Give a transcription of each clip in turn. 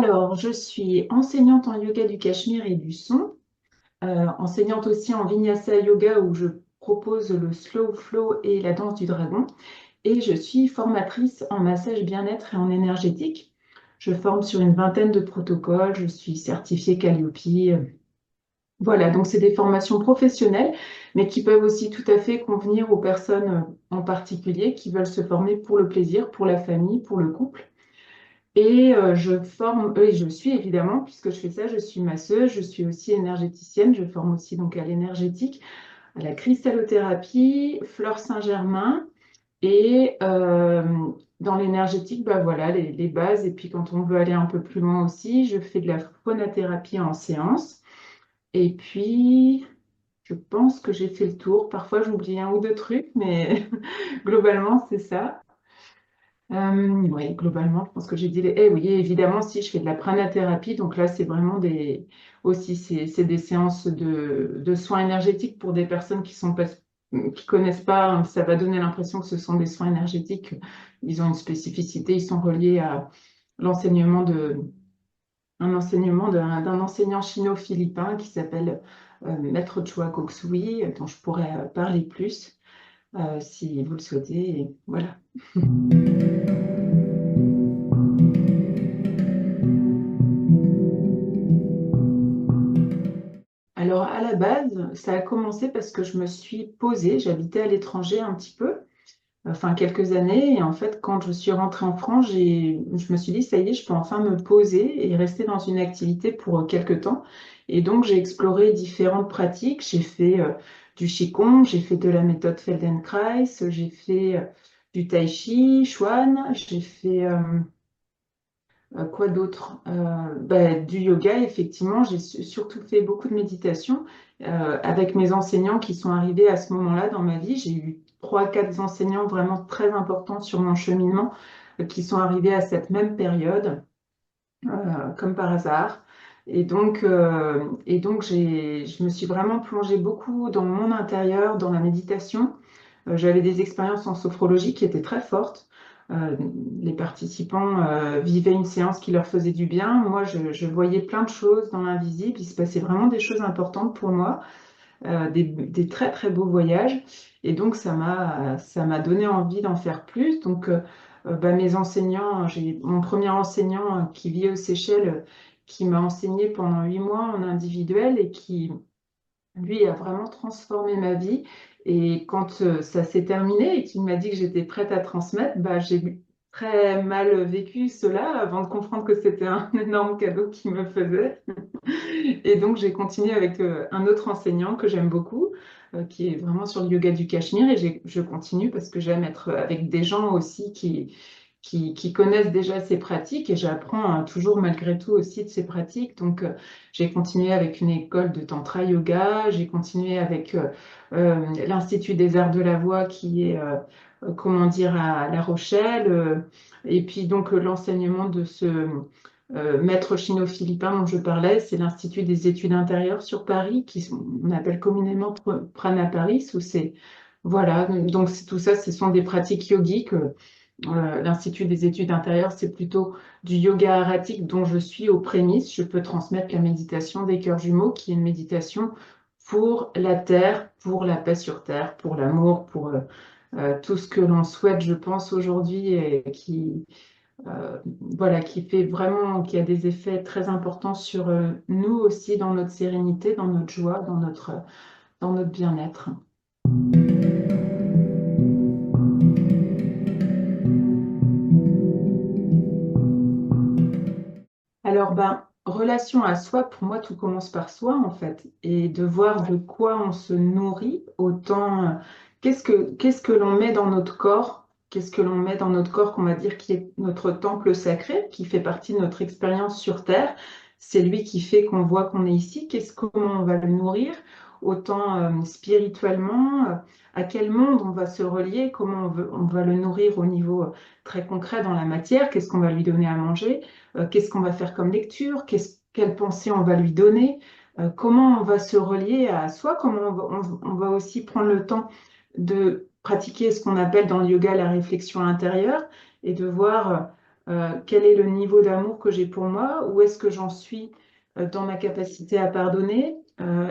Alors, je suis enseignante en yoga du Cachemire et du son, enseignante aussi en Vinyasa Yoga où je propose le slow flow et la danse du dragon. Et je suis formatrice en massage bien-être et en énergétique. Je forme sur une vingtaine de protocoles, je suis certifiée Calliope. Voilà, donc c'est des formations professionnelles, mais qui peuvent aussi tout à fait convenir aux personnes en particulier qui veulent se former pour le plaisir, pour la famille, pour le couple. Et je forme, et je suis évidemment, puisque je fais ça, je suis masseuse, je suis aussi énergéticienne, je forme aussi donc à l'énergétique, à la cristallothérapie, fleur Saint-Germain, et dans l'énergétique, bah voilà, les bases. Et puis quand on veut aller un peu plus loin aussi, je fais de la phonothérapie en séance. Et puis, je pense que j'ai fait le tour. Parfois, j'oublie un ou deux trucs, mais globalement, c'est ça. Oui, globalement, je pense que j'ai dit Eh oui, évidemment, si je fais de la pranathérapie, donc là, c'est vraiment aussi, c'est des séances de soins énergétiques pour des personnes qui sont pas, qui connaissent pas, hein. Ça va donner l'impression que ce sont des soins énergétiques. Ils ont une spécificité, ils sont reliés à l'enseignement d'un enseignant chino-philippin qui s'appelle Maître Choa Kok Sui, dont je pourrais parler plus si vous le souhaitez. Et voilà. Alors, à la base, ça a commencé parce que je me suis posée, j'habitais à l'étranger un petit peu, enfin quelques années, et en fait, quand je suis rentrée en France, je me suis dit, ça y est, je peux enfin me poser et rester dans une activité pour quelques temps. Et donc, j'ai exploré différentes pratiques. J'ai fait du Qigong, j'ai fait de la méthode Feldenkrais, j'ai fait du Tai Chi, Chuan, j'ai fait quoi d'autre? Du yoga, effectivement. J'ai surtout fait beaucoup de méditation avec mes enseignants qui sont arrivés à ce moment-là dans ma vie. J'ai eu trois, quatre enseignants vraiment très importants sur mon cheminement qui sont arrivés à cette même période, comme par hasard. Et donc je me suis vraiment plongée beaucoup dans mon intérieur, dans la méditation. J'avais des expériences en sophrologie qui étaient très fortes. Euh, les participants vivaient une séance qui leur faisait du bien. Moi, je voyais plein de choses dans l'invisible. Il se passait vraiment des choses importantes pour moi, des très très beaux voyages. Et donc, ça m'a donné envie d'en faire plus. Donc, mes enseignants, j'ai mon premier enseignant qui vit aux Seychelles, qui m'a enseigné pendant 8 mois en individuel et qui lui a vraiment transformé ma vie. Et quand ça s'est terminé et qu'il m'a dit que j'étais prête à transmettre, j'ai très mal vécu cela avant de comprendre que c'était un énorme cadeau qu'il me faisait. Et donc j'ai continué avec un autre enseignant que j'aime beaucoup, qui est vraiment sur le yoga du Cachemire. Et je continue parce que j'aime être avec des gens aussi qui connaissent déjà ces pratiques et j'apprends hein, toujours malgré tout aussi de ces pratiques. Donc, j'ai continué avec une école de Tantra Yoga, j'ai continué avec l'Institut des Arts de la Voix qui est, comment dire, à La Rochelle. Et puis, donc, l'enseignement de ce maître chino-philippin dont je parlais, c'est l'Institut des études intérieures sur Paris, on appelle communément Prana Paris, où c'est, voilà, donc tout ça, ce sont des pratiques yogiques. L'Institut des études intérieures, c'est plutôt du yoga aratique dont je suis aux prémices. Je peux transmettre la méditation des cœurs jumeaux, qui est une méditation pour la terre, pour la paix sur terre, pour l'amour, pour tout ce que l'on souhaite, je pense, aujourd'hui et voilà, qui fait vraiment, qui a des effets très importants sur nous aussi, dans notre sérénité, dans notre joie, dans notre bien-être. Alors, relation à soi, pour moi, tout commence par soi, en fait, et de voir de quoi on se nourrit, autant, qu'est-ce que l'on met dans notre corps, qu'est-ce que l'on met dans notre corps qu'on va dire qui est notre temple sacré, qui fait partie de notre expérience sur Terre. C'est lui qui fait qu'on voit qu'on est ici. Comment on va le nourrir, autant spirituellement, à quel monde on va se relier, comment on va le nourrir au niveau très concret dans la matière, qu'est-ce qu'on va lui donner à manger, qu'est-ce qu'on va faire comme lecture, quelle pensée on va lui donner, comment on va se relier à soi, comment on va aussi prendre le temps de pratiquer ce qu'on appelle dans le yoga la réflexion intérieure et de voir quel est le niveau d'amour que j'ai pour moi, où est-ce que j'en suis dans ma capacité à pardonner,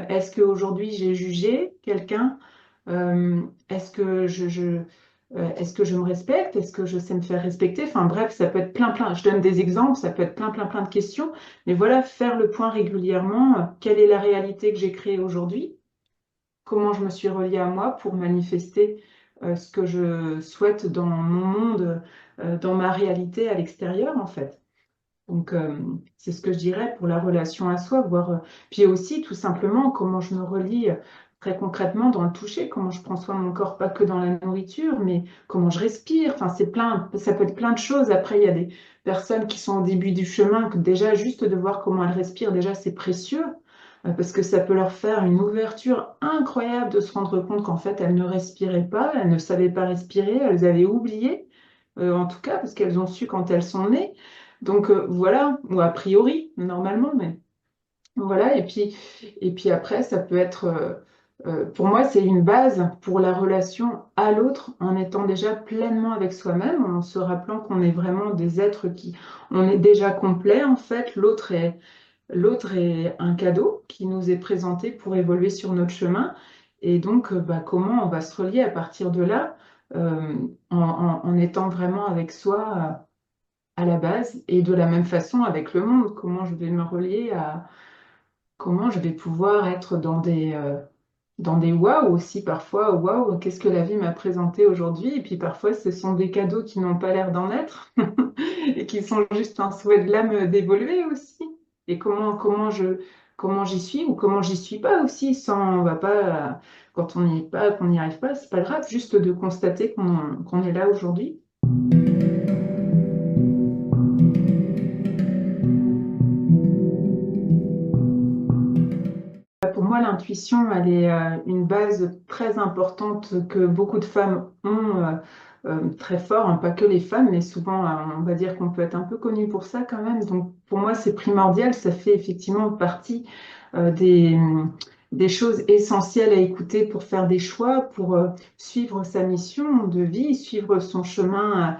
est-ce qu'aujourd'hui j'ai jugé quelqu'un, est-ce que est-ce que je me respecte, est-ce que je sais me faire respecter, enfin bref, ça peut être plein, je donne des exemples, ça peut être plein de questions, mais voilà, faire le point régulièrement, quelle est la réalité que j'ai créée aujourd'hui, comment je me suis reliée à moi pour manifester ce que je souhaite dans mon monde, dans ma réalité à l'extérieur, en fait. Donc, c'est ce que je dirais pour la relation à soi, voir, puis aussi tout simplement comment je me relie très concrètement dans le toucher, comment je prends soin de mon corps, pas que dans la nourriture, mais comment je respire. Enfin, c'est plein, ça peut être plein de choses. Après, il y a des personnes qui sont au début du chemin, que déjà juste de voir comment elles respirent, déjà c'est précieux, parce que ça peut leur faire une ouverture incroyable de se rendre compte qu'en fait elles ne respiraient pas, elles ne savaient pas respirer, elles avaient oublié, en tout cas parce qu'elles ont su quand elles sont nées. Donc voilà, ou a priori, normalement, mais voilà. Et puis après, ça peut être, pour moi, c'est une base pour la relation à l'autre en étant déjà pleinement avec soi-même, en se rappelant qu'on est vraiment des êtres qui, on est déjà complet en fait. L'autre est un cadeau qui nous est présenté pour évoluer sur notre chemin. Et donc, bah, comment on va se relier à partir de là, en étant vraiment avec soi. À la base et de la même façon avec le monde, comment je vais me relier à comment je vais pouvoir être dans des waouh aussi parfois, waouh, qu'est-ce que la vie m'a présenté aujourd'hui et puis parfois ce sont des cadeaux qui n'ont pas l'air d'en être et qui sont juste un souhait de l'âme d'évoluer aussi et comment j'y suis ou comment j'y suis pas aussi sans on va pas quand on n'y est pas qu'on n'y arrive pas c'est pas grave juste de constater qu'on est là aujourd'hui. Pour moi, l'intuition, elle est une base très importante que beaucoup de femmes ont très fort, hein, pas que les femmes, mais souvent, on va dire qu'on peut être un peu connu pour ça quand même. Donc, pour moi, c'est primordial. Ça fait effectivement partie des choses essentielles à écouter pour faire des choix, pour suivre sa mission de vie, suivre son chemin.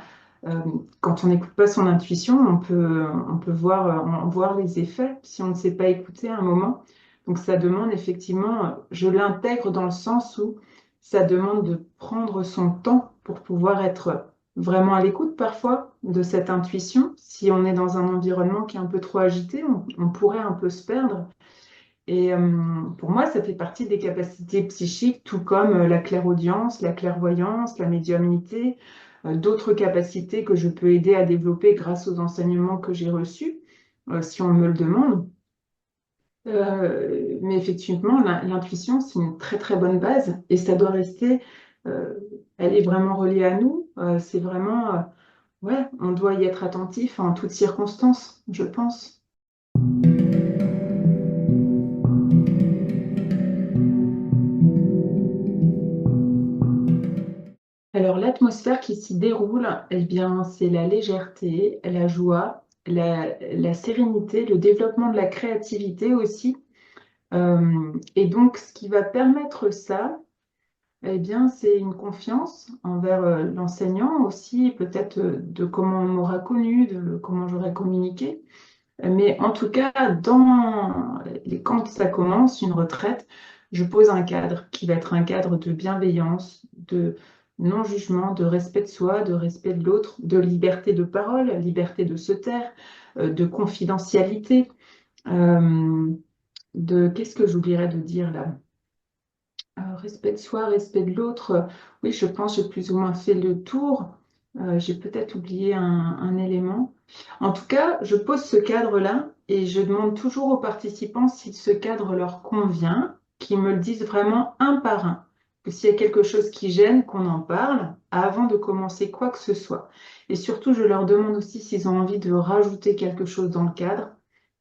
Quand on n'écoute pas son intuition, on peut voir, voir les effets si on ne sait pas écouter à un moment. Donc ça demande effectivement, je l'intègre dans le sens où ça demande de prendre son temps pour pouvoir être vraiment à l'écoute parfois de cette intuition. Si on est dans un environnement qui est un peu trop agité, on pourrait un peu se perdre. Et pour moi, ça fait partie des capacités psychiques, tout comme la clairaudience, la clairvoyance, la médiumnité, d'autres capacités que je peux aider à développer grâce aux enseignements que j'ai reçus, si on me le demande. Mais effectivement, l'intuition, c'est une très bonne base et ça doit rester, euh, elle est vraiment reliée à nous. C'est vraiment, ouais, on doit y être attentif en toutes circonstances, je pense. Alors, l'atmosphère qui s'y déroule, eh bien, c'est la légèreté, la joie, la sérénité, le développement de la créativité aussi. Et donc, ce qui va permettre ça, eh bien, c'est une confiance envers l'enseignant aussi, peut-être de comment on m'aura connu, de comment j'aurai communiqué. Mais en tout cas, quand ça commence, une retraite, je pose un cadre qui va être un cadre de bienveillance, de non-jugement, de respect de soi, de respect de l'autre, de liberté de parole, liberté de se taire, de confidentialité, euh, de qu'est-ce que j'oublierais de dire là? Respect de soi, respect de l'autre. Oui, je pense que j'ai plus ou moins fait le tour. J'ai peut-être oublié un élément. En tout cas, je pose ce cadre-là et je demande toujours aux participants si ce cadre leur convient, qu'ils me le disent vraiment un par un. Que s'il y a quelque chose qui gêne, qu'on en parle avant de commencer quoi que ce soit. Et surtout, je leur demande aussi s'ils ont envie de rajouter quelque chose dans le cadre.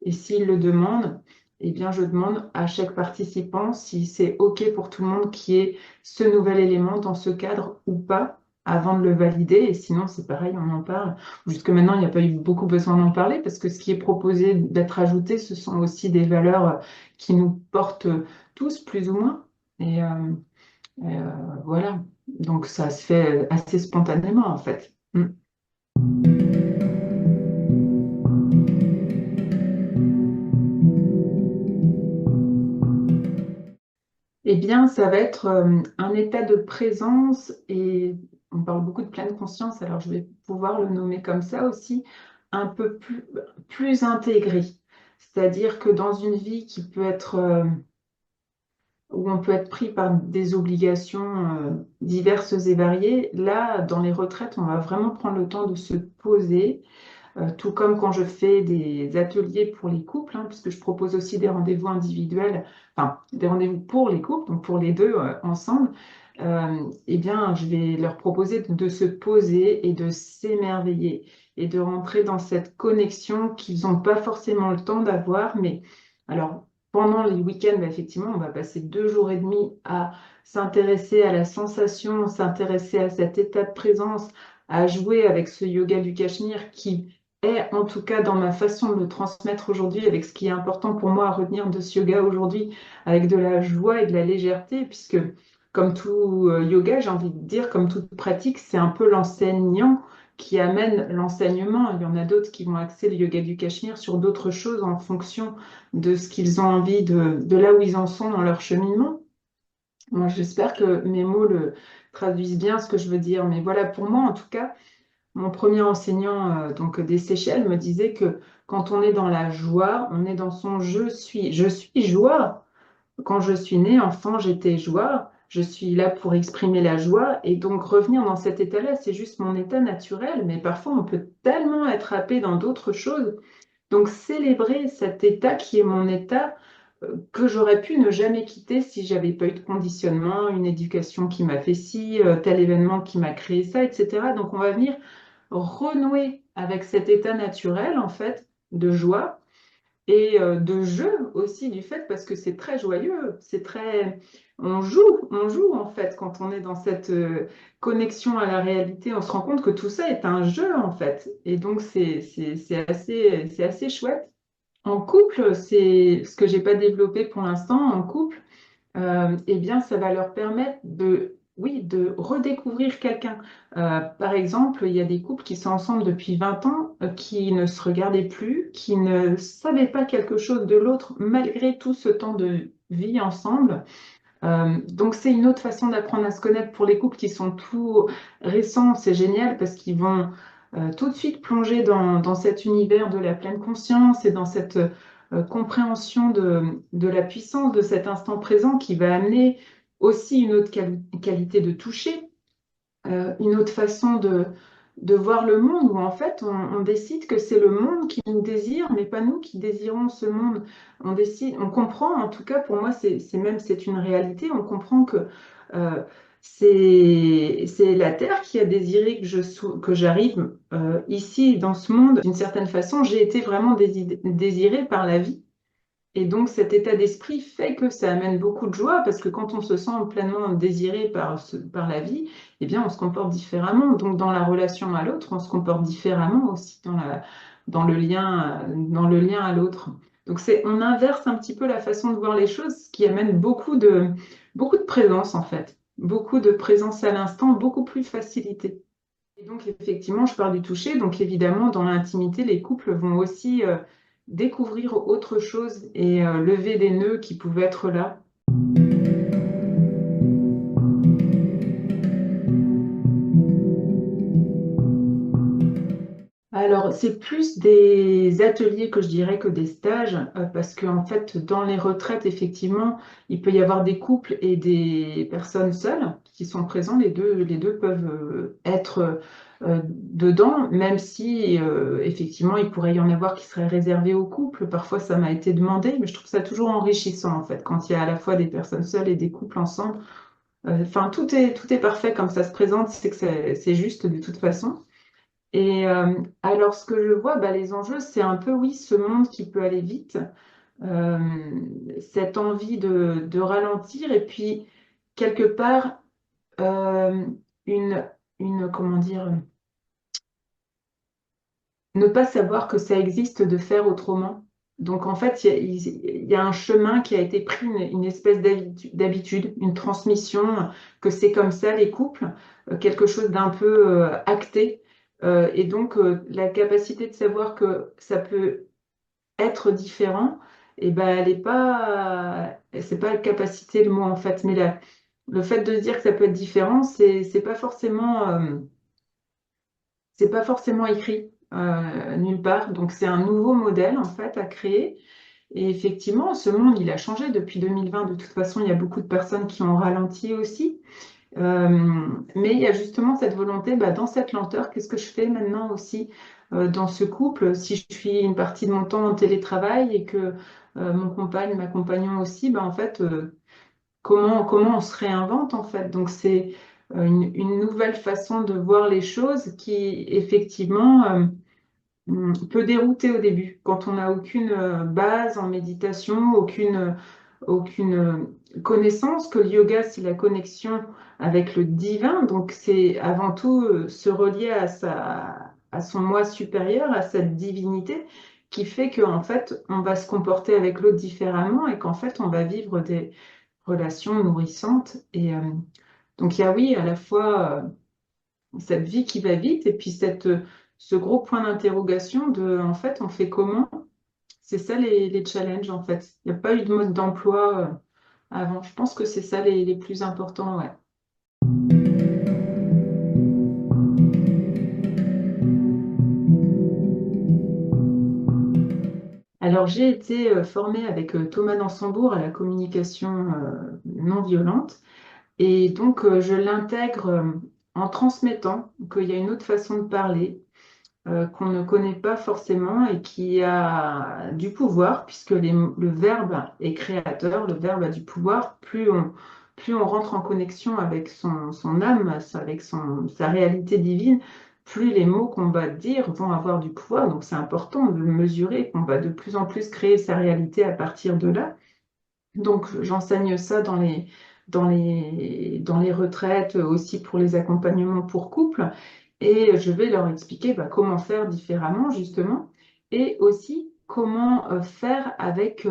Et s'ils le demandent, eh bien, je demande à chaque participant si c'est OK pour tout le monde qu'il y ait ce nouvel élément dans ce cadre ou pas avant de le valider. Et sinon, c'est pareil, on en parle. Jusque maintenant, il n'y a pas eu beaucoup besoin d'en parler parce que ce qui est proposé d'être ajouté, ce sont aussi des valeurs qui nous portent tous, plus ou moins. Et voilà. Donc, ça se fait assez spontanément, en fait. Mm. Eh bien, ça va être un état de présence et on parle beaucoup de pleine conscience, alors je vais pouvoir le nommer comme ça aussi, un peu plus intégré. C'est-à-dire que dans une vie qui peut être, où on peut être pris par des obligations diverses et variées, là, dans les retraites, on va vraiment prendre le temps de se poser tout comme quand je fais des ateliers pour les couples, hein, puisque je propose aussi des rendez-vous individuels, enfin des rendez-vous pour les couples, donc pour les deux ensemble, eh bien, je vais leur proposer de se poser et de s'émerveiller et de rentrer dans cette connexion qu'ils n'ont pas forcément le temps d'avoir. Mais alors, pendant les week-ends, bah, effectivement, on va passer 2 jours et demi à s'intéresser à la sensation, s'intéresser à cet état de présence, à jouer avec ce yoga du Cachemire qui est en tout cas dans ma façon de le transmettre aujourd'hui, avec ce qui est important pour moi à retenir de ce yoga aujourd'hui, avec de la joie et de la légèreté, puisque comme tout yoga, j'ai envie de dire, comme toute pratique, c'est un peu l'enseignant qui amène l'enseignement. Il y en a d'autres qui vont axer le yoga du Cachemire sur d'autres choses en fonction de ce qu'ils ont envie de là où ils en sont dans leur cheminement. Moi, j'espère que mes mots le traduisent bien ce que je veux dire. Mais voilà, pour moi, en tout cas, mon premier enseignant donc des Seychelles me disait que quand on est dans la joie, on est dans son je suis. Je suis joie. Quand je suis née enfant, j'étais joie. Je suis là pour exprimer la joie. Et donc revenir dans cet état-là, c'est juste mon état naturel. Mais parfois, on peut tellement être happé dans d'autres choses. Donc célébrer cet état qui est mon état que j'aurais pu ne jamais quitter si j'avais pas eu de conditionnement, une éducation qui m'a fait ci, tel événement qui m'a créé ça, etc. Donc on va venir renouer avec cet état naturel, en fait, de joie et de jeu aussi du fait, parce que c'est très joyeux, c'est très... on joue en fait quand on est dans cette connexion à la réalité, on se rend compte que tout ça est un jeu en fait. Et donc c'est assez chouette. En couple, c'est ce que j'ai pas développé pour l'instant, en couple, eh bien, ça va leur permettre de, oui, de redécouvrir quelqu'un. Par exemple, il y a des couples qui sont ensemble depuis 20 ans, qui ne se regardaient plus, qui ne savaient pas quelque chose de l'autre, malgré tout ce temps de vie ensemble. Donc, c'est une autre façon d'apprendre à se connaître pour les couples qui sont tout récents. C'est génial parce qu'ils vont tout de suite plonger dans cet univers de la pleine conscience et dans cette compréhension de la puissance de cet instant présent qui va amener aussi une autre qualité de toucher, une autre façon de voir le monde où en fait on décide que c'est le monde qui nous désire, mais pas nous qui désirons ce monde. On décide, on comprend, en tout cas pour moi c'est une réalité, on comprend que euh, c'est la Terre qui a désiré que j'arrive ici dans ce monde. D'une certaine façon, j'ai été vraiment désirée par la vie. Et donc cet état d'esprit fait que ça amène beaucoup de joie parce que quand on se sent pleinement désiré par la vie, eh bien on se comporte différemment. Donc dans la relation à l'autre, on se comporte différemment aussi dans le lien à l'autre. Donc on inverse un petit peu la façon de voir les choses, ce qui amène beaucoup de présence en fait, beaucoup de présence à l'instant, beaucoup plus de facilité. Et donc, effectivement, je parle du toucher. Donc, évidemment, dans l'intimité, les couples vont aussi découvrir autre chose et lever des nœuds qui pouvaient être là. Alors, c'est plus des ateliers que je dirais que des stages, parce qu'en fait, dans les retraites, effectivement, il peut y avoir des couples et des personnes seules qui sont présents. Les deux peuvent être dedans, même si, effectivement, il pourrait y en avoir qui seraient réservés aux couples. Parfois, ça m'a été demandé, mais je trouve ça toujours enrichissant, en fait, quand il y a à la fois des personnes seules et des couples ensemble. Enfin, tout est parfait comme ça se présente, c'est que c'est juste de toute façon. Et alors, ce que je vois, bah, les enjeux, c'est un peu, oui, ce monde qui peut aller vite, euh, cette envie de ralentir, et puis, quelque part, euh, une, comment dire, ne pas savoir que ça existe de faire autrement. Donc, en fait, il y a un chemin qui a été pris, une espèce d'habitude, une transmission, que c'est comme ça, les couples, quelque chose d'un peu acté. Et donc, la capacité de savoir que ça peut être différent et ben elle est pas, c'est pas capacité le mot en fait, mais le fait de dire que ça peut être différent, c'est pas forcément écrit nulle part. Donc c'est un nouveau modèle en fait à créer. Et effectivement, ce monde, il a changé depuis 2020. De toute façon, il y a beaucoup de personnes qui ont ralenti aussi. Euh, mais il y a justement cette volonté, bah, dans cette lenteur, qu'est-ce que je fais maintenant aussi dans ce couple? Si je suis une partie de mon temps en télétravail et que ma compagnon aussi, bah, en fait, comment on se réinvente en fait? Donc c'est une nouvelle façon de voir les choses qui effectivement peut dérouter au début quand on n'a aucune base en méditation, aucune connaissance que le yoga, c'est la connexion avec le divin. Donc, c'est avant tout se relier à son moi supérieur, à cette divinité qui fait qu'en fait, on va se comporter avec l'autre différemment et qu'en fait, on va vivre des relations nourrissantes. Et donc, il y a oui, à la fois cette vie qui va vite et puis ce gros point d'interrogation de, en fait, on fait comment? C'est ça les challenges, en fait. Il n'y a pas eu de mode d'emploi avant. Je pense que c'est ça les plus importants, ouais. Alors, j'ai été formée avec Thomas Dansembourg à la communication non violente. Et donc, je l'intègre en transmettant qu'il y a une autre façon de parler, qu'on ne connaît pas forcément et qui a du pouvoir, puisque le verbe est créateur, le verbe a du pouvoir. Plus on rentre en connexion avec son âme, avec sa réalité divine, plus les mots qu'on va dire vont avoir du pouvoir. Donc c'est important de le mesurer, qu'on va de plus en plus créer sa réalité à partir de là. Donc, j'enseigne ça dans les retraites, aussi pour les accompagnements pour couples. Et je vais leur expliquer bah, comment faire différemment, justement, et aussi comment faire avec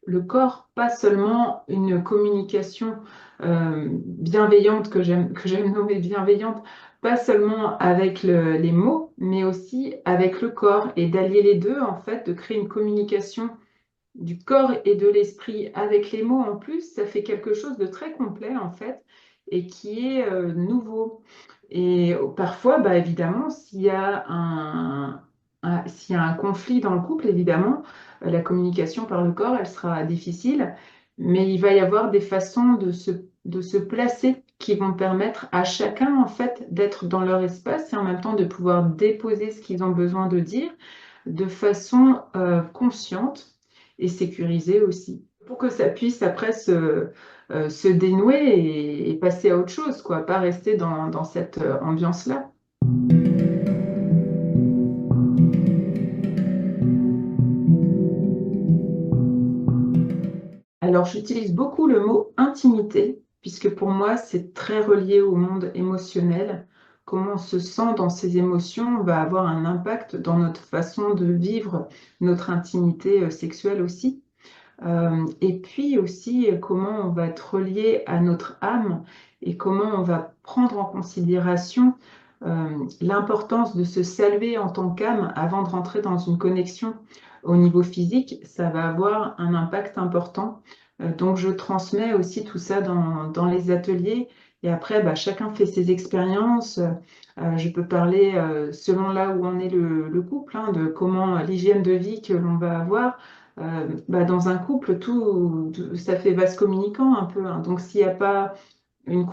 le corps, pas seulement une communication bienveillante que j'aime nommer bienveillante, pas seulement avec les mots, mais aussi avec le corps, et d'allier les deux, en fait, de créer une communication du corps et de l'esprit avec les mots en plus, ça fait quelque chose de très complet en fait et qui est nouveau. Et parfois, bah, évidemment, s'il y a un conflit dans le couple, évidemment, la communication par le corps, elle sera difficile, mais il va y avoir des façons de se placer qui vont permettre à chacun en fait d'être dans leur espace et en même temps de pouvoir déposer ce qu'ils ont besoin de dire de façon consciente et sécurisé aussi, pour que ça puisse après se dénouer et passer à autre chose, quoi, pas rester dans cette ambiance-là. Alors, j'utilise beaucoup le mot intimité, puisque pour moi, c'est très relié au monde émotionnel. Comment on se sent dans ses émotions va avoir un impact dans notre façon de vivre notre intimité sexuelle aussi. Et puis aussi comment on va être relié à notre âme et comment on va prendre en considération l'importance de se saluer en tant qu'âme avant de rentrer dans une connexion au niveau physique. Ça va avoir un impact important. Donc je transmets aussi tout ça dans les ateliers. Et après, bah, chacun fait ses expériences. Je peux parler selon là où on est le couple, hein, de comment l'hygiène de vie que l'on va avoir. Bah, dans un couple, ça fait vase communicant un peu, hein. Donc, s'il y a une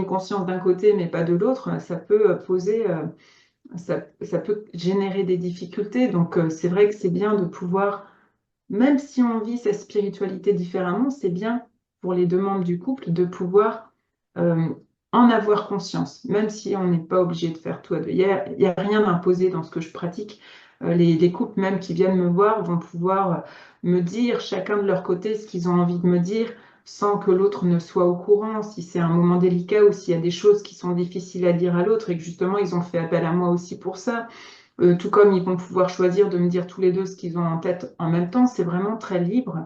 conscience d'un côté mais pas de l'autre, ça peut générer des difficultés. Donc, c'est vrai que c'est bien de pouvoir, même si on vit sa spiritualité différemment, c'est bien pour les deux membres du couple de pouvoir euh, en avoir conscience, même si on n'est pas obligé de faire tout à deux. Il y a rien d'imposé dans ce que je pratique. Les couples même qui viennent me voir vont pouvoir me dire chacun de leur côté ce qu'ils ont envie de me dire sans que l'autre ne soit au courant, si c'est un moment délicat ou s'il y a des choses qui sont difficiles à dire à l'autre et que justement ils ont fait appel à moi aussi pour ça. tout comme ils vont pouvoir choisir de me dire tous les deux ce qu'ils ont en tête en même temps, c'est vraiment très libre.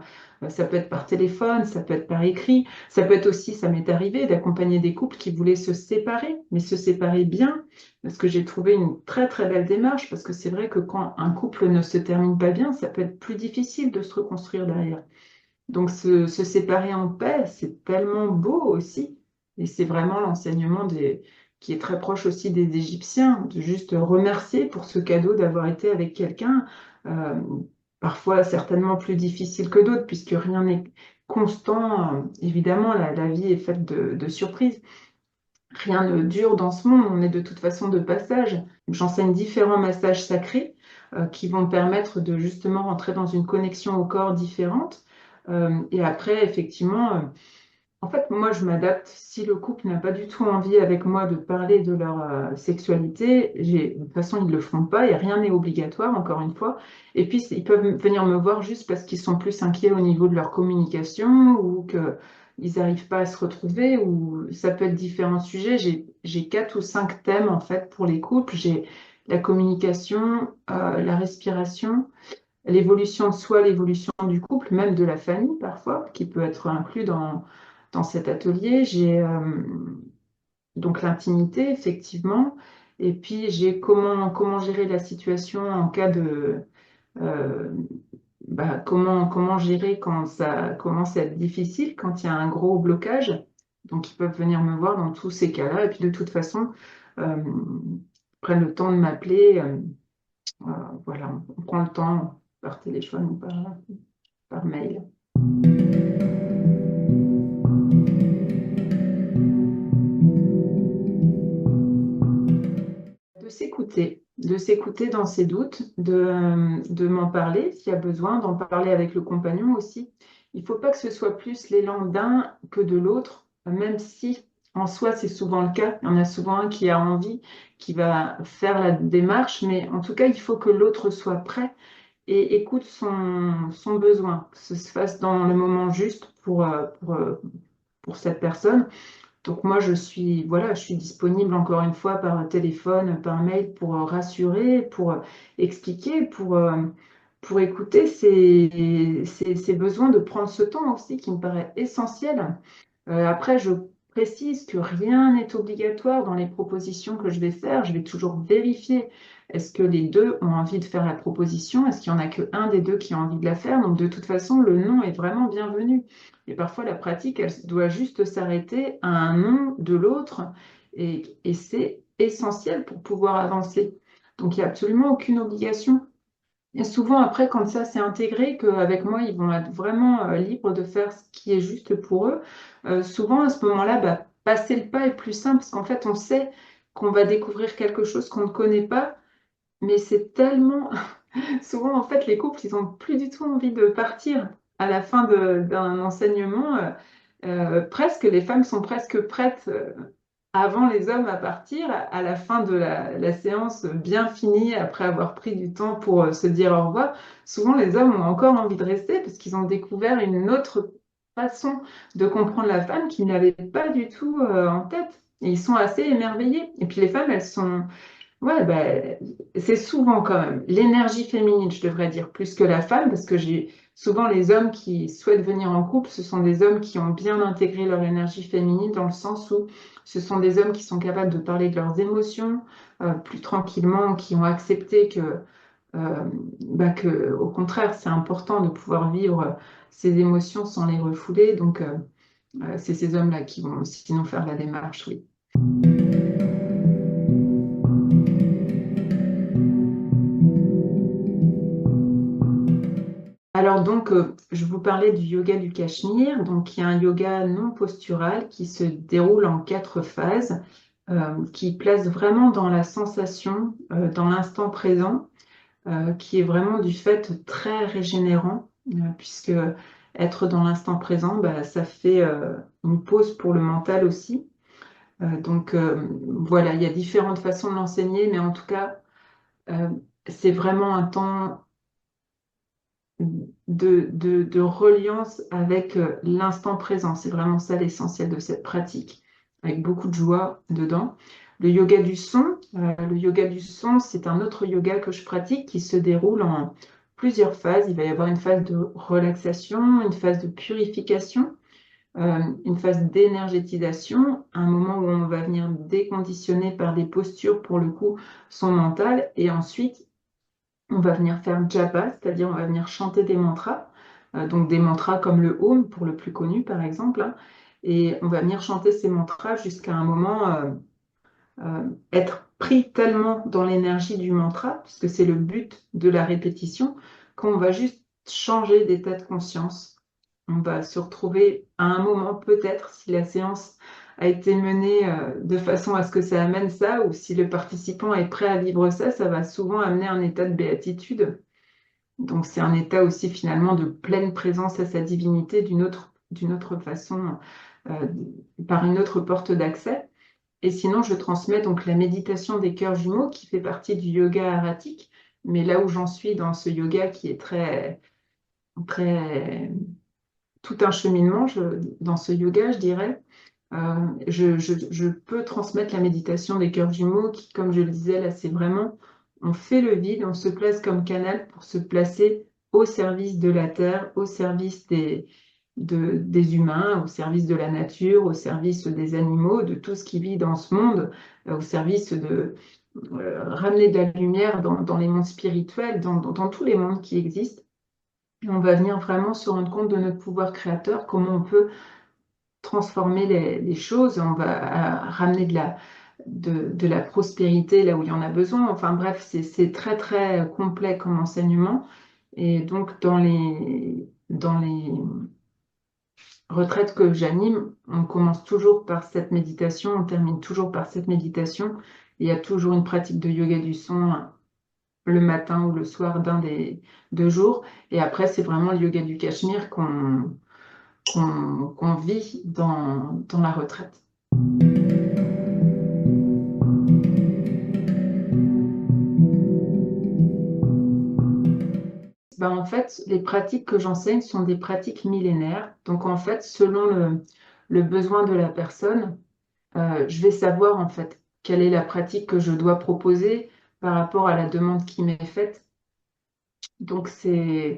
Ça peut être par téléphone, ça peut être par écrit, ça peut être aussi, ça m'est arrivé d'accompagner des couples qui voulaient se séparer, mais se séparer bien, parce que j'ai trouvé une très très belle démarche, parce que c'est vrai que quand un couple ne se termine pas bien, ça peut être plus difficile de se reconstruire derrière. Donc se séparer en paix, c'est tellement beau aussi. Et c'est vraiment l'enseignement qui est très proche aussi des Égyptiens, de juste remercier pour ce cadeau d'avoir été avec quelqu'un, euh, parfois certainement plus difficile que d'autres, puisque rien n'est constant. Évidemment, la vie est faite de surprises. Rien ne dure dans ce monde, on est de toute façon de passage. J'enseigne différents massages sacrés qui vont permettre de justement rentrer dans une connexion au corps différente. Et après, effectivement, en fait, moi, je m'adapte. Si le couple n'a pas du tout envie avec moi de parler de leur sexualité, de toute façon, ils ne le font pas et rien n'est obligatoire, encore une fois. Et puis, ils peuvent venir me voir juste parce qu'ils sont plus inquiets au niveau de leur communication ou qu'ils n'arrivent pas à se retrouver ou ça peut être différents sujets. J'ai 4 ou 5 thèmes, en fait, pour les couples. J'ai la communication, la respiration, l'évolution de soi, l'évolution du couple, même de la famille parfois, qui peut être inclus dans cet atelier. J'ai donc l'intimité, effectivement, et puis j'ai comment gérer la situation en cas de... euh, comment gérer quand ça commence à être difficile, quand il y a un gros blocage. Donc ils peuvent venir me voir dans tous ces cas-là, et puis de toute façon, euh, ils prennent le temps de m'appeler. Voilà, on prend le temps par téléphone ou par mail. De s'écouter dans ses doutes, de m'en parler s'il y a besoin, d'en parler avec le compagnon aussi. Il ne faut pas que ce soit plus l'élan d'un que de l'autre, même si en soi c'est souvent le cas. Il y en a souvent un qui a envie, qui va faire la démarche, mais en tout cas il faut que l'autre soit prêt et écoute son besoin, que ce se fasse dans le moment juste pour cette personne. Donc moi, voilà, je suis disponible encore une fois par téléphone, par mail pour rassurer, pour expliquer, pour écouter ses besoins, de prendre ce temps aussi qui me paraît essentiel. Après, je précise que rien n'est obligatoire dans les propositions que je vais faire. Je vais toujours vérifier est-ce que les deux ont envie de faire la proposition, est-ce qu'il n'y en a qu'un des deux qui a envie de la faire. Donc, de toute façon, le non est vraiment bienvenu. Et parfois, la pratique, elle doit juste s'arrêter à un non de l'autre et c'est essentiel pour pouvoir avancer. Donc, il n'y a absolument aucune obligation. Et souvent, après, quand ça s'est intégré, qu'avec moi, ils vont être vraiment libres de faire ce qui est juste pour eux, souvent, à ce moment-là, passer le pas est plus simple parce qu'en fait, on sait qu'on va découvrir quelque chose qu'on ne connaît pas, mais c'est tellement... Souvent, en fait, les couples, ils n'ont plus du tout envie de partir à la fin d'un enseignement. Presque, les femmes sont presque prêtes avant les hommes à partir, à la fin de la séance bien finie, après avoir pris du temps pour se dire au revoir. Souvent, les hommes ont encore envie de rester parce qu'ils ont découvert une autre façon de comprendre la femme qu'ils n'avaient pas du tout en tête. Et ils sont assez émerveillés. Et puis les femmes, elles sont Ouais, c'est souvent quand même l'énergie féminine, je devrais dire, plus que la femme, parce que j'ai souvent les hommes qui souhaitent venir en couple, ce sont des hommes qui ont bien intégré leur énergie féminine dans le sens où ce sont des hommes qui sont capables de parler de leurs émotions plus tranquillement, qui ont accepté au contraire, c'est important de pouvoir vivre ces émotions sans les refouler. Donc, c'est ces hommes-là qui vont sinon faire la démarche, oui. Alors donc, je vous parlais du yoga du Cachemire. Donc, il y a un yoga non postural qui se déroule en 4 phases, qui place vraiment dans la sensation, dans l'instant présent, qui est vraiment du fait très régénérant, puisque être dans l'instant présent, ça fait une pause pour le mental aussi. Voilà, il y a différentes façons de l'enseigner, mais en tout cas, euh, c'est vraiment un temps de reliance avec l'instant présent. C'est vraiment ça l'essentiel de cette pratique, avec beaucoup de joie dedans. Le yoga du son, c'est un autre yoga que je pratique qui se déroule en plusieurs phases. Il va y avoir une phase de relaxation, une phase de purification, une phase d'énergétisation, un moment où on va venir déconditionner par des postures, pour le coup, son mental, et ensuite on va venir faire japa, c'est-à-dire on va venir chanter des mantras, donc des mantras comme le Om, pour le plus connu par exemple, hein, et on va venir chanter ces mantras jusqu'à un moment être pris tellement dans l'énergie du mantra, puisque c'est le but de la répétition, qu'on va juste changer d'état de conscience. On va se retrouver à un moment, peut-être, si la séance a été menée de façon à ce que ça amène ça, ou si le participant est prêt à vivre ça, ça va souvent amener un état de béatitude. Donc c'est un état aussi finalement de pleine présence à sa divinité d'une autre façon, euh, par une autre porte d'accès. Et sinon, je transmets donc la méditation des cœurs jumeaux qui fait partie du yoga aratique. Mais là où j'en suis dans ce yoga qui est très, tout un cheminement, dans ce yoga, je dirais, je peux transmettre la méditation des cœurs jumeaux qui, comme je le disais, là, c'est vraiment, on fait le vide, on se place comme canal pour se placer au service de la terre, au service des humains, au service de la nature, au service des animaux, de tout ce qui vit dans ce monde, au service de ramener de la lumière dans les mondes spirituels, dans tous les mondes qui existent. Et on va venir vraiment se rendre compte de notre pouvoir créateur, comment on peut transformer les choses, on va ramener de la prospérité là où il y en a besoin. Enfin bref, c'est très très complet comme enseignement. Et donc dans les retraites que j'anime, on commence toujours par cette méditation, on termine toujours par cette méditation. Il y a toujours une pratique de yoga du son le matin ou le soir d'un des 2 jours. Et après, c'est vraiment le yoga du Cachemire qu'on vit dans la retraite. Ben, en fait, les pratiques que j'enseigne sont des pratiques millénaires. Donc, en fait, selon le besoin de la personne, je vais savoir, en fait, quelle est la pratique que je dois proposer par rapport à la demande qui m'est faite. Donc, euh,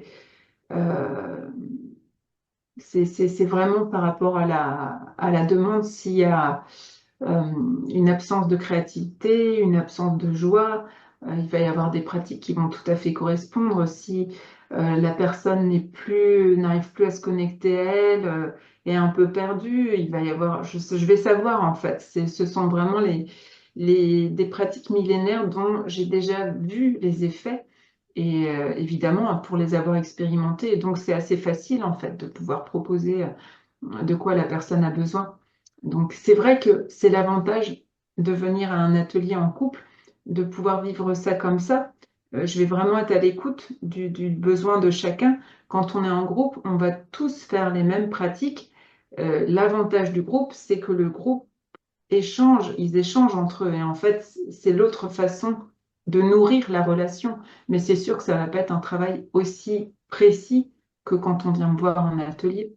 c'est vraiment par rapport à la demande. S'il y a une absence de créativité, une absence de joie. Il va y avoir des pratiques qui vont tout à fait correspondre. Si la personne n'arrive plus à se connecter à elle, est un peu perdue, il va y avoir, je vais savoir en fait. Ce sont vraiment des pratiques millénaires dont j'ai déjà vu les effets. Et évidemment, pour les avoir expérimentées, et donc c'est assez facile en fait de pouvoir proposer de quoi la personne a besoin. Donc, c'est vrai que c'est l'avantage de venir à un atelier en couple, de pouvoir vivre ça comme ça. Je vais vraiment être à l'écoute du besoin de chacun. Quand on est en groupe, on va tous faire les mêmes pratiques. L'avantage du groupe, c'est que le groupe échange, ils échangent entre eux. Et en fait, c'est l'autre façon de nourrir la relation. Mais c'est sûr que ça va pas être un travail aussi précis que quand on vient me voir en atelier.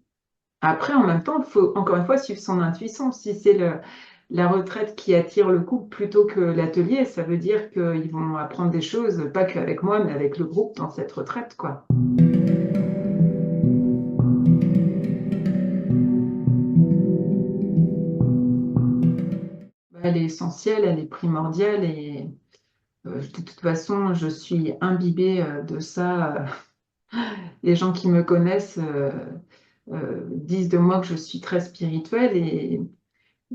Après, en même temps, il faut encore une fois suivre son intuition. Si c'est la retraite qui attire le couple plutôt que l'atelier, ça veut dire qu'ils vont apprendre des choses, pas qu'avec moi, mais avec le groupe dans cette retraite, quoi. Elle est essentielle, elle est primordiale et de toute façon, je suis imbibée de ça. Les gens qui me connaissent disent de moi que je suis très spirituelle et,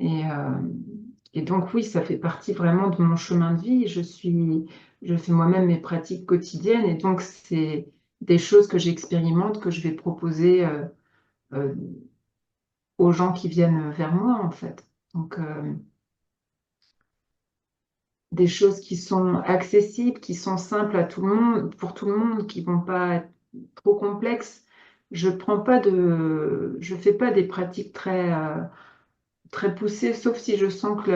euh, et donc oui, ça fait partie vraiment de mon chemin de vie. Je fais moi-même mes pratiques quotidiennes et donc c'est des choses que j'expérimente, que je vais proposer euh, aux gens qui viennent vers moi en fait. Donc des choses qui sont accessibles, qui sont simples à tout le monde, pour tout le monde, qui vont pas être trop complexes. Je fais pas des pratiques très poussées, sauf si je sens que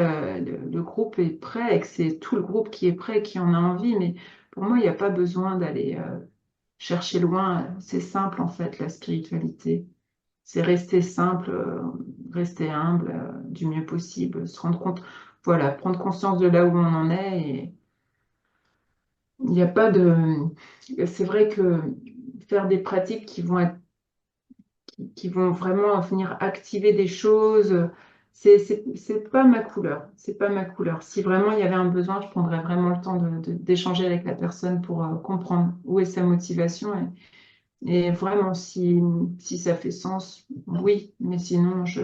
le groupe est prêt et que c'est tout le groupe qui est prêt, qui en a envie. Mais pour moi, il n'y a pas besoin d'aller chercher loin. C'est simple, en fait, la spiritualité. C'est rester simple, rester humble du mieux possible, se rendre compte. voilà, prendre conscience de là où on en est. Et il n'y a pas de... C'est vrai que faire des pratiques qui vont vraiment venir activer des choses, c'est pas ma couleur. C'est pas ma couleur. Si vraiment il y avait un besoin, je prendrais vraiment le temps d'échanger avec la personne pour comprendre où est sa motivation. Et vraiment, si ça fait sens, oui, mais sinon, je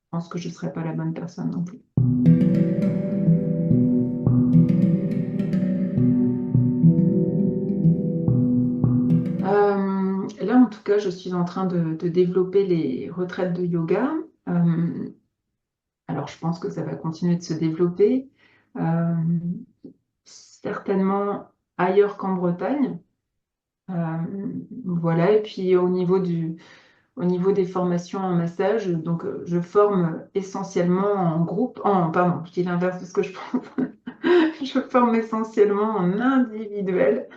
pense que je ne serais pas la bonne personne non plus. Là, en tout cas, je suis en train de développer les retraites de yoga. Euh, alors, je pense que ça va continuer de se développer, euh, certainement ailleurs qu'en Bretagne. Euh, voilà, et puis au niveau des formations en massage, donc je forme essentiellement en groupe, pardon, je dis l'inverse de ce que je pense. Je forme essentiellement en individuel.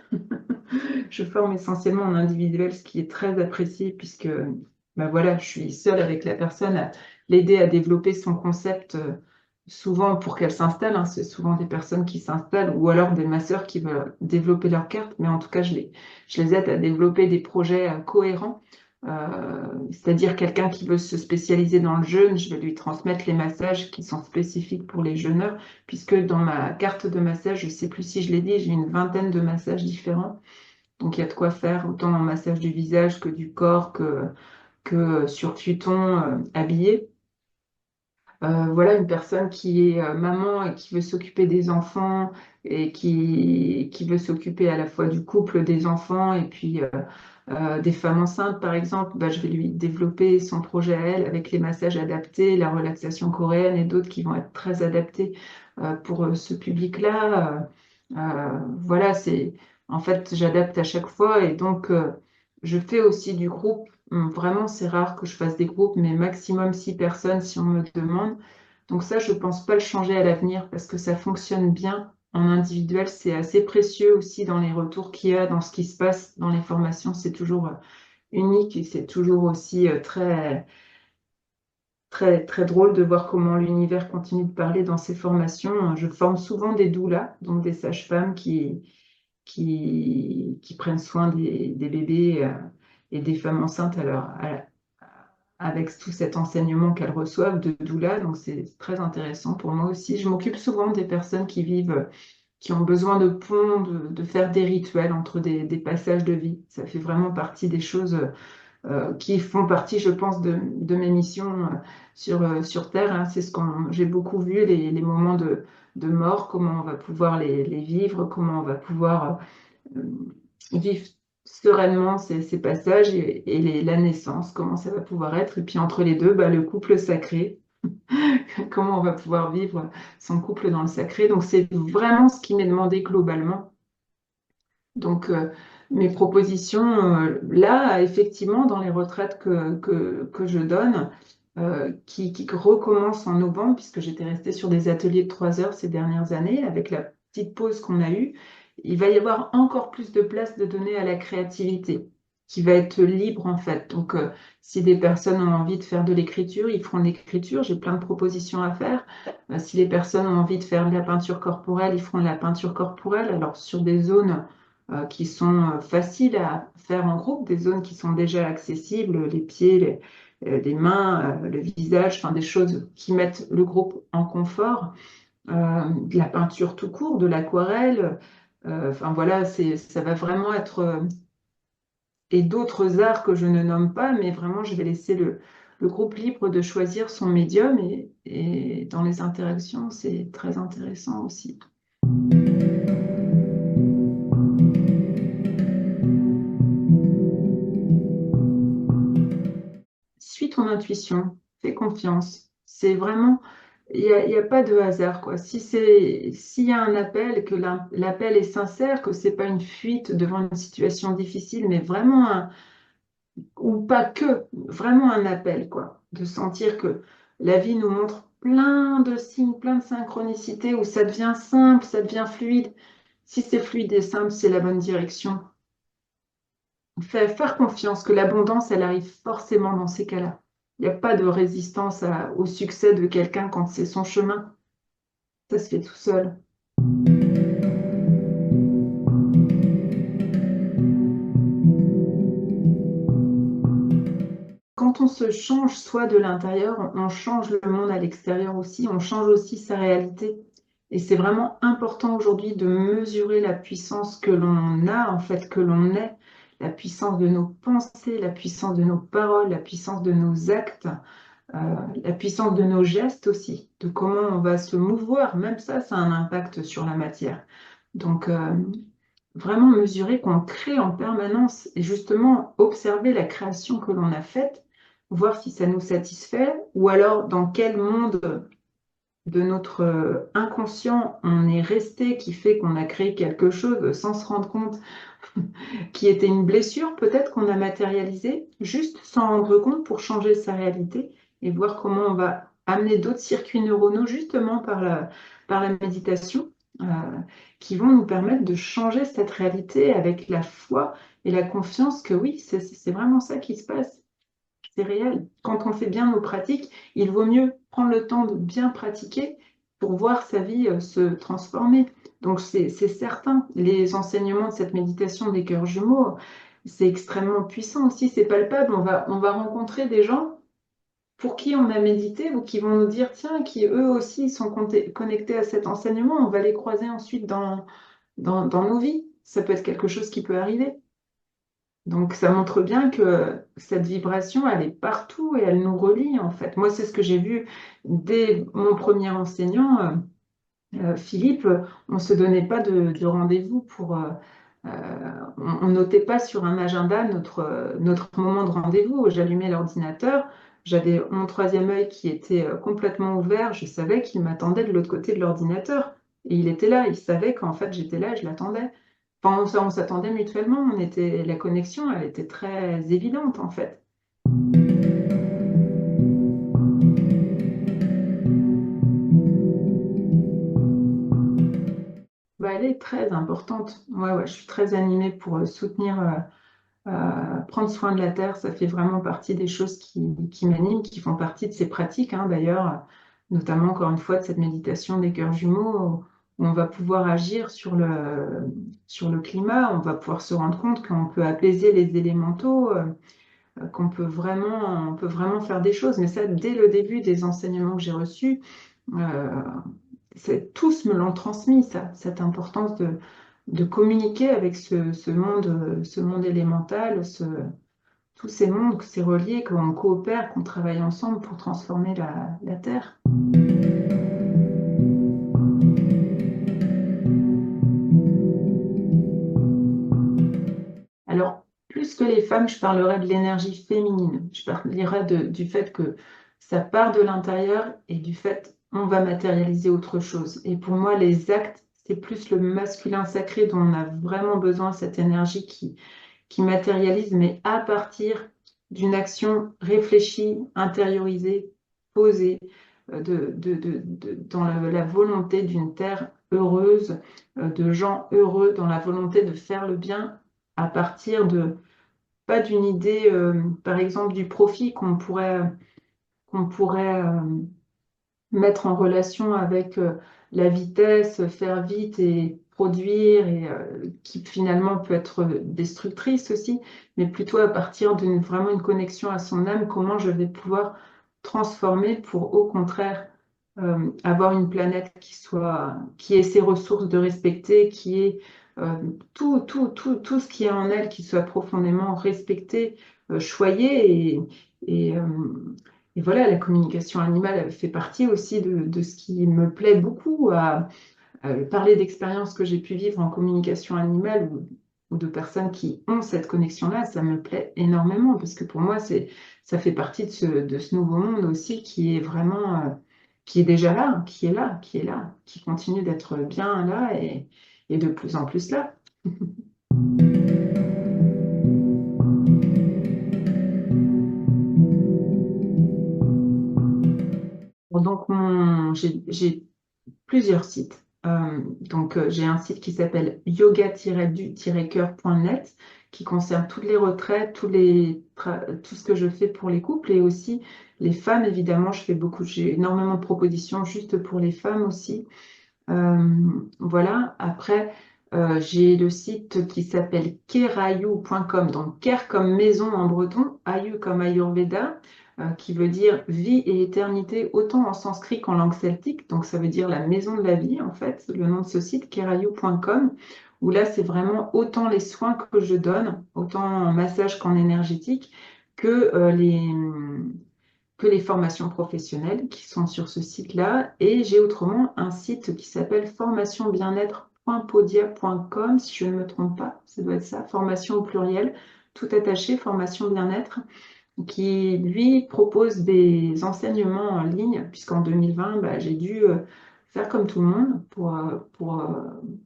Je forme essentiellement en individuel, ce qui est très apprécié puisque bah voilà, je suis seule avec la personne à l'aider à développer son concept, souvent pour qu'elle s'installe, hein. C'est souvent des personnes qui s'installent ou alors des masseurs qui veulent développer leur carte, mais en tout cas, je les aide à développer des projets cohérents. C'est-à-dire quelqu'un qui veut se spécialiser dans le jeûne, je vais lui transmettre les massages qui sont spécifiques pour les jeûneurs, puisque dans ma carte de massage, je ne sais plus si je l'ai dit, j'ai une vingtaine de massages différents. Donc il y a de quoi faire autant en massage du visage que du corps, que sur futon habillé. Voilà une personne qui est maman et qui veut s'occuper des enfants et qui veut s'occuper à la fois du couple, des enfants et puis des femmes enceintes, par exemple. Bah, je vais lui développer son projet à elle avec les massages adaptés, la relaxation coréenne et d'autres qui vont être très adaptés pour ce public-là. Voilà, en fait, j'adapte à chaque fois et donc je fais aussi du groupe. Vraiment, c'est rare que je fasse des groupes, mais maximum 6 personnes si on me demande. Donc ça, je ne pense pas le changer à l'avenir parce que ça fonctionne bien en individuel. C'est assez précieux aussi dans les retours qu'il y a, dans ce qui se passe dans les formations. C'est toujours unique et c'est toujours aussi très drôle de voir comment l'univers continue de parler dans ces formations. Je forme souvent des doulas, donc des sages-femmes qui prennent soin des bébés et des femmes enceintes avec tout cet enseignement qu'elles reçoivent de doula. Donc, c'est très intéressant pour moi aussi. Je m'occupe souvent des personnes qui vivent, qui ont besoin de ponts, de faire des rituels entre des passages de vie. Ça fait vraiment partie des choses qui font partie, je pense, de mes missions sur Terre, hein. C'est ce que j'ai beaucoup vu, les moments de mort, comment on va pouvoir les vivre, comment on va pouvoir vivre sereinement ces passages et la naissance, comment ça va pouvoir être. Et puis entre les deux, bah, le couple sacré, comment on va pouvoir vivre son couple dans le sacré. Donc c'est vraiment ce qui m'est demandé globalement. Donc mes propositions, là, effectivement, dans les retraites que je donne, qui recommencent en novembre, puisque j'étais restée sur des ateliers de 3 heures ces dernières années, avec la petite pause qu'on a eue, il va y avoir encore plus de place de donner à la créativité, qui va être libre en fait. Donc, si des personnes ont envie de faire de l'écriture, ils feront de l'écriture. J'ai plein de propositions à faire. Si les personnes ont envie de faire de la peinture corporelle, ils feront de la peinture corporelle. Alors, sur des zones qui sont faciles à faire en groupe, des zones qui sont déjà accessibles, les pieds, les mains, le visage, enfin des choses qui mettent le groupe en confort, de la peinture tout court, de l'aquarelle, enfin voilà, ça va vraiment être, et d'autres arts que je ne nomme pas, mais vraiment je vais laisser le groupe libre de choisir son médium et dans les interactions, c'est très intéressant aussi. Suis ton intuition, fais confiance. C'est vraiment, il y a pas de hasard, quoi. S'il y a un appel, que l'appel est sincère, que c'est pas une fuite devant une situation difficile, mais vraiment ou pas que, vraiment un appel, quoi. De sentir que la vie nous montre plein de signes, plein de synchronicités où ça devient simple, ça devient fluide. Si c'est fluide et simple, c'est la bonne direction. Faire confiance que l'abondance, elle arrive forcément dans ces cas-là. Il n'y a pas de résistance au succès de quelqu'un quand c'est son chemin. Ça se fait tout seul. Quand on se change soi de l'intérieur, on change le monde à l'extérieur aussi, on change aussi sa réalité. Et c'est vraiment important aujourd'hui de mesurer la puissance que l'on a, en fait, que l'on est, la puissance de nos pensées, la puissance de nos paroles, la puissance de nos actes, euh, la puissance de nos gestes aussi, de comment on va se mouvoir. Même ça a un impact sur la matière. Donc, vraiment mesurer qu'on crée en permanence et justement observer la création que l'on a faite, voir si ça nous satisfait ou alors dans quel monde de notre inconscient on est resté qui fait qu'on a créé quelque chose sans se rendre compte qui était une blessure, peut-être qu'on a matérialisé, juste sans rendre compte pour changer sa réalité et voir comment on va amener d'autres circuits neuronaux justement par la méditation euh, qui vont nous permettre de changer cette réalité avec la foi et la confiance que oui, c'est vraiment ça qui se passe. C'est réel. Quand on fait bien nos pratiques, il vaut mieux prendre le temps de bien pratiquer pour voir sa vie se transformer. Donc c'est certain, les enseignements de cette méditation des cœurs jumeaux, c'est extrêmement puissant aussi, c'est palpable. On va rencontrer des gens pour qui on a médité ou qui vont nous dire, tiens, qui eux aussi sont connectés à cet enseignement, on va les croiser ensuite dans nos vies. Ça peut être quelque chose qui peut arriver. Donc, ça montre bien que cette vibration, elle est partout et elle nous relie, en fait. Moi, c'est ce que j'ai vu dès mon premier enseignant, Philippe. On ne se donnait pas de rendez-vous on notait pas sur un agenda notre moment de rendez-vous. J'allumais l'ordinateur, j'avais mon troisième œil qui était complètement ouvert. Je savais qu'il m'attendait de l'autre côté de l'ordinateur. Et il était là, il savait qu'en fait j'étais là et je l'attendais. Enfin, on s'attendait mutuellement, la connexion, elle était très évidente en fait. Bah, elle est très importante. Ouais, ouais, je suis très animée pour soutenir, prendre soin de la terre. Ça fait vraiment partie des choses qui m'animent, qui font partie de ces pratiques, hein, d'ailleurs, notamment encore une fois de cette méditation des cœurs jumeaux, où on va pouvoir agir sur le climat, on va pouvoir se rendre compte qu'on peut apaiser les élémentaux. On peut vraiment faire des choses. Mais ça, dès le début des enseignements que j'ai reçus, euh, tous me l'ont transmis, ça, cette importance de communiquer avec ce monde élémental, tous ces mondes, ces reliés, qu'on coopère, qu'on travaille ensemble pour transformer la Terre. Alors, plus que les femmes, je parlerai de l'énergie féminine. Je parlerai du fait que ça part de l'intérieur et du fait on va matérialiser autre chose. Et pour moi, les actes, c'est plus le masculin sacré dont on a vraiment besoin, cette énergie qui matérialise, mais à partir d'une action réfléchie, intériorisée, posée, dans la volonté d'une terre heureuse, de gens heureux, dans la volonté de faire le bien à partir pas d'une idée, par exemple, du profit qu'on pourrait mettre en relation avec la vitesse, faire vite et produire, et qui finalement peut être destructrice aussi, mais plutôt à partir d'une vraiment une connexion à son âme, comment je vais pouvoir transformer pour au contraire avoir une planète qui ait ses ressources de respecter, qui ait tout ce qui est en elle, qui soit profondément respecté, choyé et, et voilà, la communication animale elle fait partie aussi de ce qui me plaît beaucoup à parler d'expériences que j'ai pu vivre en communication animale ou de personnes qui ont cette connexion-là, ça me plaît énormément parce que pour moi, ça fait partie de ce nouveau monde aussi qui est vraiment, qui est déjà là, qui est là, qui est là, qui continue d'être bien là et de plus en plus là. Donc, j'ai plusieurs sites. J'ai un site qui s'appelle yoga-du-cœur.net qui concerne toutes les retraites, tout ce que je fais pour les couples et aussi les femmes, évidemment. J'ai énormément de propositions juste pour les femmes aussi. Voilà. Après, j'ai le site qui s'appelle kerayu.com, donc Ker comme maison en breton, Ayu comme Ayurveda, qui veut dire vie et éternité, autant en sanskrit qu'en langue celtique. Donc ça veut dire la maison de la vie, en fait, le nom de ce site, kerayu.com, où là, c'est vraiment autant les soins que je donne, autant en massage qu'en énergétique, que les formations professionnelles qui sont sur ce site-là. Et j'ai autrement un site qui s'appelle formationbienêtre.podia.com, si je ne me trompe pas, ça doit être ça, formation au pluriel, tout attaché, formation bien-être, qui lui propose des enseignements en ligne, puisqu'en 2020, bah, j'ai dû faire comme tout le monde pour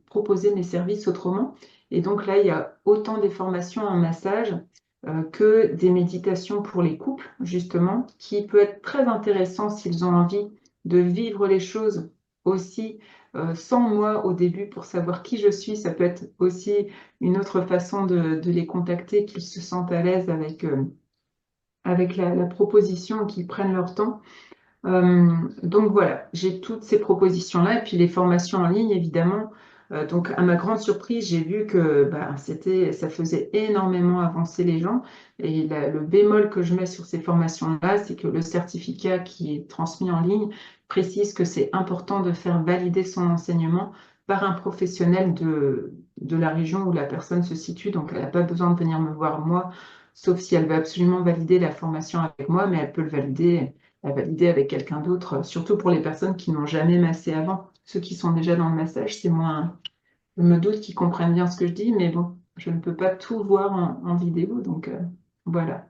proposer mes services autrement. Et donc là, il y a autant des formations en massage que des méditations pour les couples, justement, qui peut être très intéressant s'ils ont envie de vivre les choses aussi sans moi au début pour savoir qui je suis. Ça peut être aussi une autre façon de les contacter, qu'ils se sentent à l'aise avec la proposition, qu'ils prennent leur temps. Donc voilà, j'ai toutes ces propositions-là et puis les formations en ligne, évidemment. Donc à ma grande surprise, j'ai vu que bah, ça faisait énormément avancer les gens. Et le bémol que je mets sur ces formations-là, c'est que le certificat qui est transmis en ligne précise que c'est important de faire valider son enseignement par un professionnel de la région où la personne se situe. Donc elle n'a pas besoin de venir me voir moi, sauf si elle veut absolument valider la formation avec moi, mais elle peut le valider à valider avec quelqu'un d'autre, surtout pour les personnes qui n'ont jamais massé avant. Ceux qui sont déjà dans le massage, c'est moins. Je me doute qu'ils comprennent bien ce que je dis, mais bon, je ne peux pas tout voir en vidéo, donc voilà.